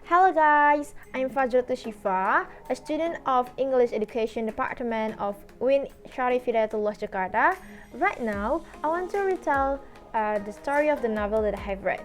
Hello guys, I'm Fajrotussyifa, a student of English Education Department of UIN Jakarta. Right now, I want to retell the story of the novel that I have read.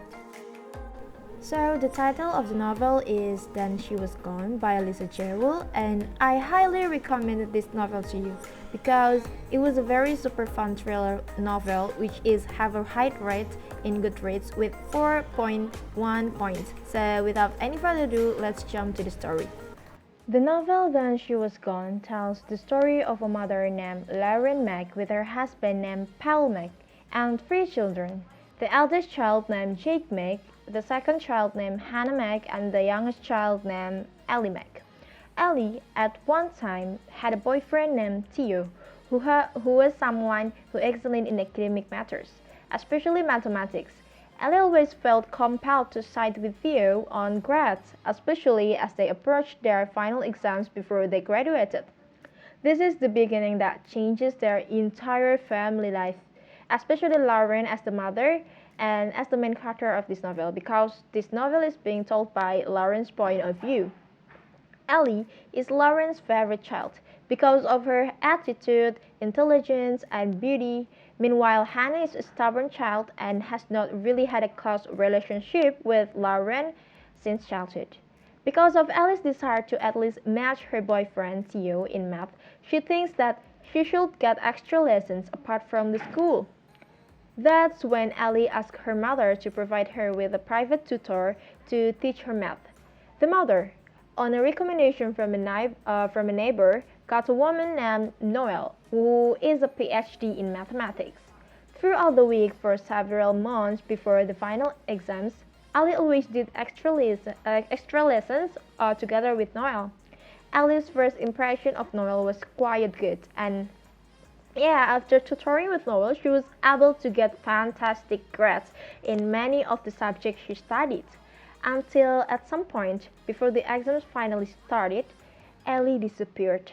So the title of the novel is Then She Was Gone by Jewell, and I highly recommend this novel to you because it was a very super fun thriller novel which have a high rate in Goodreads with 4.1 points. So without any further ado, let's jump to the story. The novel Then She Was Gone tells the story of a mother named Lauren Mack with her husband named Paul Mack and 3 children. The eldest child named Jake Mack, the second child named Hannah Mack, and the youngest child named Ellie Mack. Ellie, at one time, had a boyfriend named Theo, who was someone who excelled in academic matters, especially mathematics. Ellie always felt compelled to side with Theo on grades, especially as they approached their final exams before they graduated. This is the beginning that changes their entire family life, especially Lauren as the mother and as the main character of this novel, because this novel is being told by Lauren's point of view. Ellie is Lauren's favorite child because of her attitude, intelligence, and beauty. Meanwhile, Hannah is a stubborn child and has not really had a close relationship with Lauren since childhood. Because of Ellie's desire to at least match her boyfriend Theo in math, she thinks that she should get extra lessons apart from the school. That's when Ellie asks her mother to provide her with a private tutor to teach her math. The mother, on a recommendation from a neighbor, got a woman named Noelle, who is a PhD in mathematics. Throughout the week for several months before the final exams, Ellie always did extra lessons together with Noelle. Ellie's first impression of Noelle was quite good, and after tutoring with Noelle, she was able to get fantastic grades in many of the subjects she studied. Until at some point, before the exams finally started, Ellie disappeared.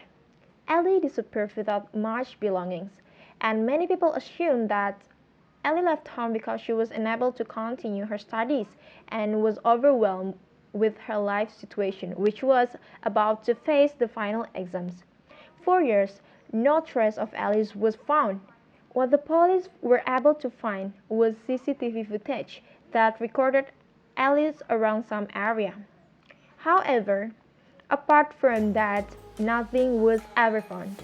Ellie disappeared without much belongings, and many people assumed that Ellie left home because she was unable to continue her studies and was overwhelmed with her life situation, which was about to face the final exams. For years, no trace of Alice was found. What the police were able to find was CCTV footage that recorded Alice around some area. However, apart from that, nothing was ever found.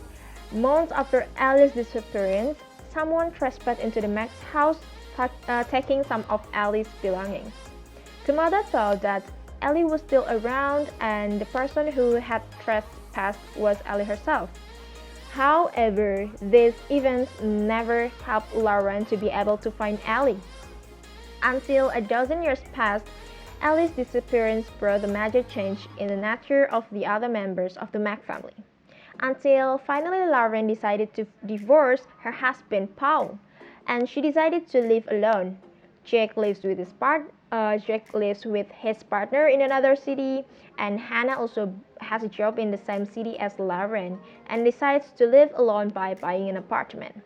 Months after Alice's disappearance, someone trespassed into the Mack's house, taking some of Alice's belongings. The mother thought that Ellie was still around and the person who had trespassed was Ellie herself. However, these events never helped Lauren to be able to find Ellie. Until a dozen years passed, Ellie's disappearance brought a major change in the nature of the other members of the Mack family. Until finally Lauren decided to divorce her husband Paul, and she decided to live alone. Jake lives with his partner in another city, and Hannah also has a job in the same city as Lauren and decides to live alone by buying an apartment.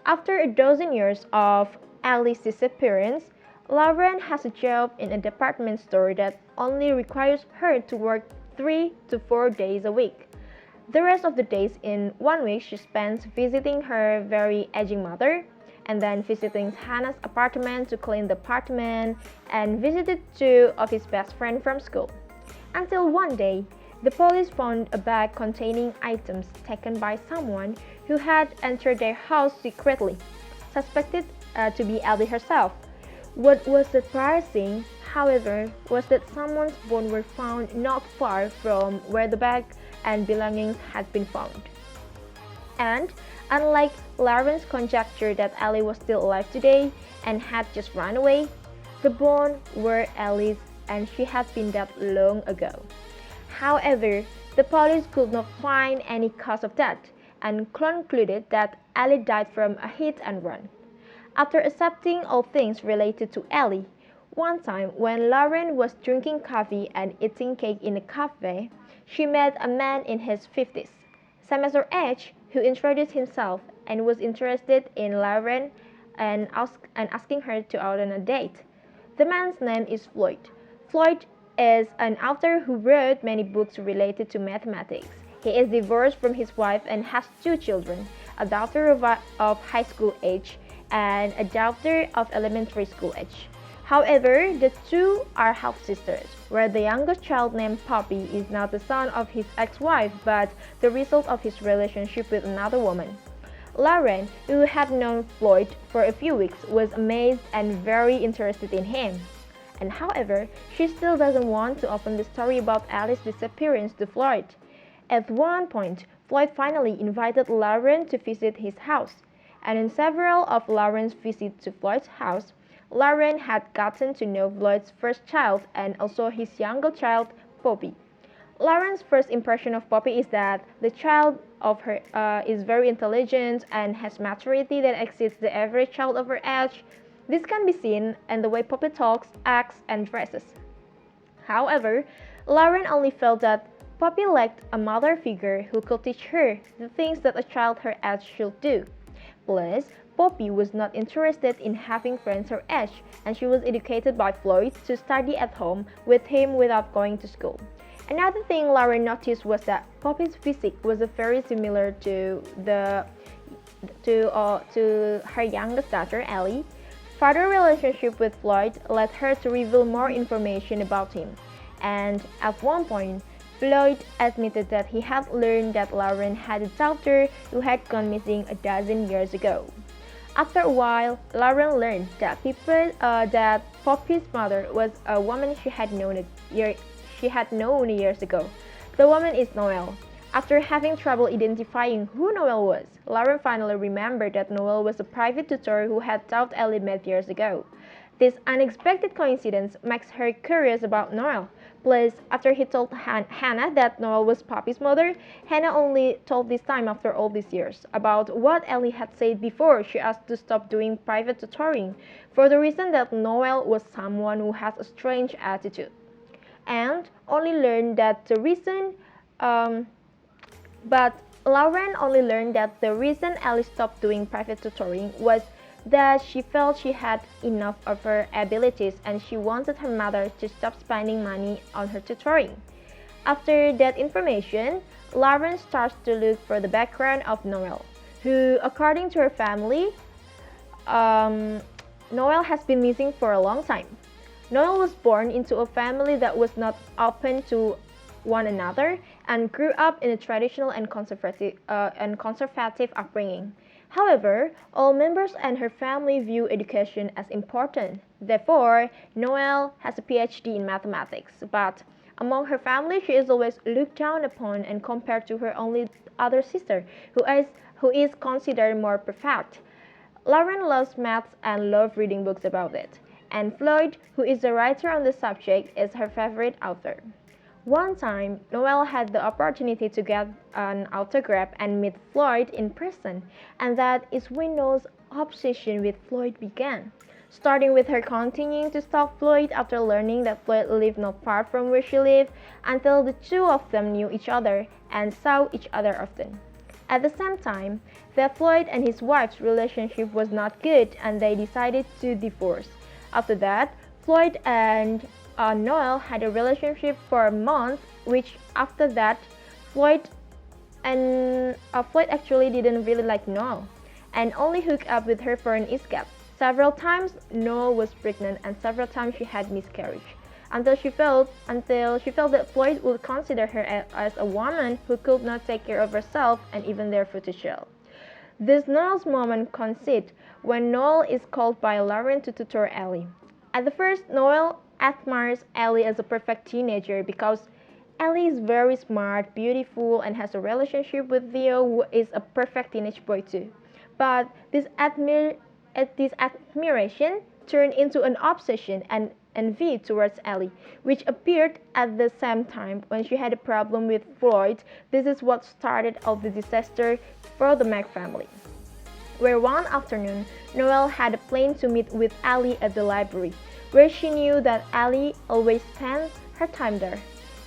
After a dozen years of Ellie's disappearance, Lauren has a job in a department store that only requires her to work 3 to 4 days a week. The rest of the days in 1 week she spends visiting her very aging mother, and then visiting Hannah's apartment to clean the apartment, and visited 2 of his best friends from school. Until one day, the police found a bag containing items taken by someone who had entered their house secretly, suspected to be Ellie herself. What was surprising, however, was that someone's bones were found not far from where the bag and belongings had been found. And unlike Lauren's conjecture that Ellie was still alive today and had just run away, the bones were Ellie's and she had been dead long ago. However, the police could not find any cause of death and concluded that Ellie died from a hit and run. After accepting all things related to Ellie, one time when Lauren was drinking coffee and eating cake in a cafe, she met a man in his 50s, same as her age, who introduced himself and was interested in Lauren and asking her to out on a date. The man's name is Floyd. Floyd is an author who wrote many books related to mathematics. He is divorced from his wife and has two children, a daughter of high school age and a daughter of elementary school age. However, the two are half-sisters, where the youngest child named Poppy is not the son of his ex-wife but the result of his relationship with another woman. Lauren, who had known Floyd for a few weeks, was amazed and very interested in him. And however, she still doesn't want to open the story about Alice's disappearance to Floyd. At one point, Floyd finally invited Lauren to visit his house, and in several of Lauren's visits to Floyd's house, Lauren had gotten to know Floyd's first child and also his younger child, Poppy. Lauren's first impression of Poppy is that the child of her is very intelligent and has maturity that exceeds the average child of her age. This can be seen in the way Poppy talks, acts, and dresses. However, Lauren only felt that Poppy lacked a mother figure who could teach her the things that a child her age should do. Plus, Poppy was not interested in having friends her age, and she was educated by Floyd to study at home with him without going to school. Another thing Lauren noticed was that Poppy's physique was very similar to her youngest daughter, Ellie. Further relationship with Floyd led her to reveal more information about him, and at one point, Floyd admitted that he had learned that Lauren had a daughter who had gone missing a dozen years ago. After a while, Lauren learned that Poppy's mother was a woman she had known years ago. The woman is Noel. After having trouble identifying who Noel was, Lauren finally remembered that Noel was a private tutor who had taught Ellie math years ago. This unexpected coincidence makes her curious about Noel. Plus, after he told Hannah that Noel was Poppy's mother, Hannah only told this time after all these years about what Ellie had said before she asked to stop doing private tutoring, for the reason that Noel was someone who has a strange attitude. And only learned that the reason, but Lauren only learned that the reason Ellie stopped doing private tutoring was that she felt she had enough of her abilities and she wanted her mother to stop spending money on her tutoring. After that information, Lauren starts to look for the background of Noel, who, according to her family, Noel has been missing for a long time. Noel was born into a family that was not open to one another and grew up in a traditional and conservative upbringing. However, all members and her family view education as important. Therefore, Noel has a PhD in mathematics, but among her family, she is always looked down upon and compared to her only other sister, who is considered more perfect. Lauren loves maths and loves reading books about it, and Floyd, who is a writer on the subject, is her favorite author. One time, Noel had the opportunity to get an autograph and meet Floyd in person, and that is when Noel's obsession with Floyd began, starting with her continuing to stalk Floyd after learning that Floyd lived not far from where she lived, until the two of them knew each other and saw each other often. At the same time, that Floyd and his wife's relationship was not good and they decided to divorce. After that, Floyd and Noel had a relationship for a month, which after that, Floyd actually didn't really like Noel and only hooked up with her for an escape. Several times Noel was pregnant and several times she had miscarriage, until she felt that Floyd would consider her as a woman who could not take care of herself and even therefore to jail. This Noel's moment comes when Noel is called by Lauren to tutor Ellie. At the first, Noel admires Ellie as a perfect teenager because Ellie is very smart, beautiful, and has a relationship with Theo, who is a perfect teenage boy too. But this admiration turned into an obsession and envy towards Ellie, which appeared at the same time when she had a problem with Floyd. This is what started all the disaster for the Mac family, where one afternoon, Noel had a plan to meet with Ellie at the library, where she knew that Ellie always spent her time there.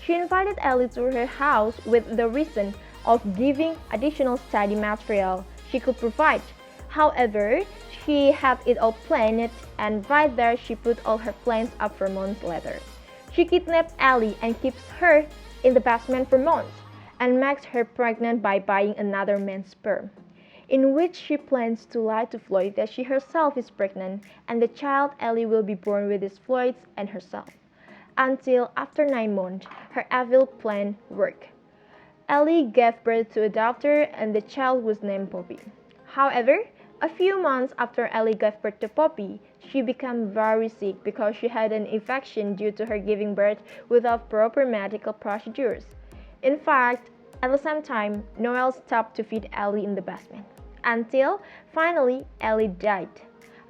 She invited Ellie to her house with the reason of giving additional study material she could provide. However, she had it all planned, and right there she put all her plans up for months later. She kidnaps Ellie and keeps her in the basement for months, and makes her pregnant by buying another man's sperm, in which she plans to lie to Floyd that she herself is pregnant and the child Ellie will be born with is Floyd's and herself. Until after 9 months, her evil plan worked. Ellie gave birth to a daughter and the child was named Poppy. However, a few months after Ellie gave birth to Poppy, she became very sick because she had an infection due to her giving birth without proper medical procedures. In fact, at the same time, Noel stopped to feed Ellie in the basement, until finally Ellie died.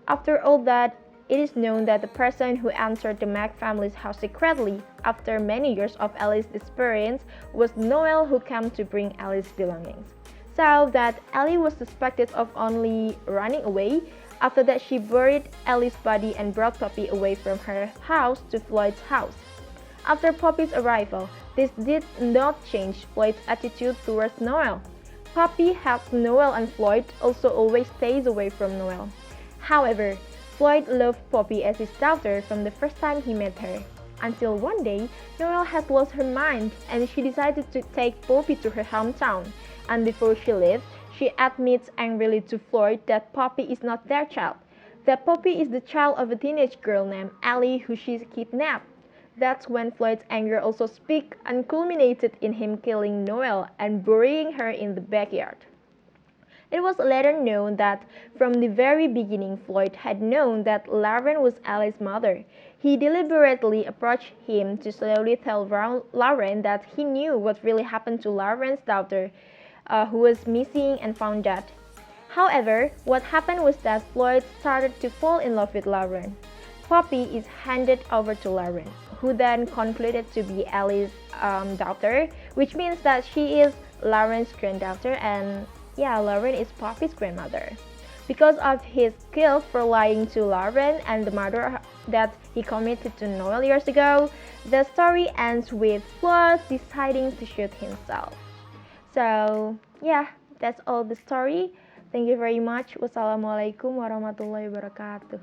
After all that, it is known that the person who entered the Mac family's house secretly after many years of Ellie's disappearance was Noel, who came to bring Ellie's belongings. So that Ellie was suspected of only running away. After that, she buried Ellie's body and brought Poppy away from her house to Floyd's house. After Poppy's arrival, this did not change Floyd's attitude towards Noel. Poppy helps Noel and Floyd also always stays away from Noel. However, Floyd loved Poppy as his daughter from the first time he met her, until one day Noel had lost her mind and she decided to take Poppy to her hometown. And before she leaves, she admits angrily to Floyd that Poppy is not their child, that Poppy is the child of a teenage girl named Ellie who she kidnapped. That's when Floyd's anger also speaks and culminated in him killing Noel and burying her in the backyard. It was later known that from the very beginning Floyd had known that Lauren was Ellie's mother. He deliberately approached him to slowly tell Lauren that he knew what really happened to Lauren's daughter, who was missing and found dead. However, what happened was that Floyd started to fall in love with Lauren. Poppy is handed over to Lauren, who then concluded to be Ellie's daughter, which means that she is Lauren's granddaughter and Lauren is Poppy's grandmother. Because of his guilt for lying to Lauren and the murder that he committed to Noel years ago, the story ends with Floyd deciding to shoot himself. So, that's all the story. Thank you very much. Wassalamualaikum warahmatullahi wabarakatuh.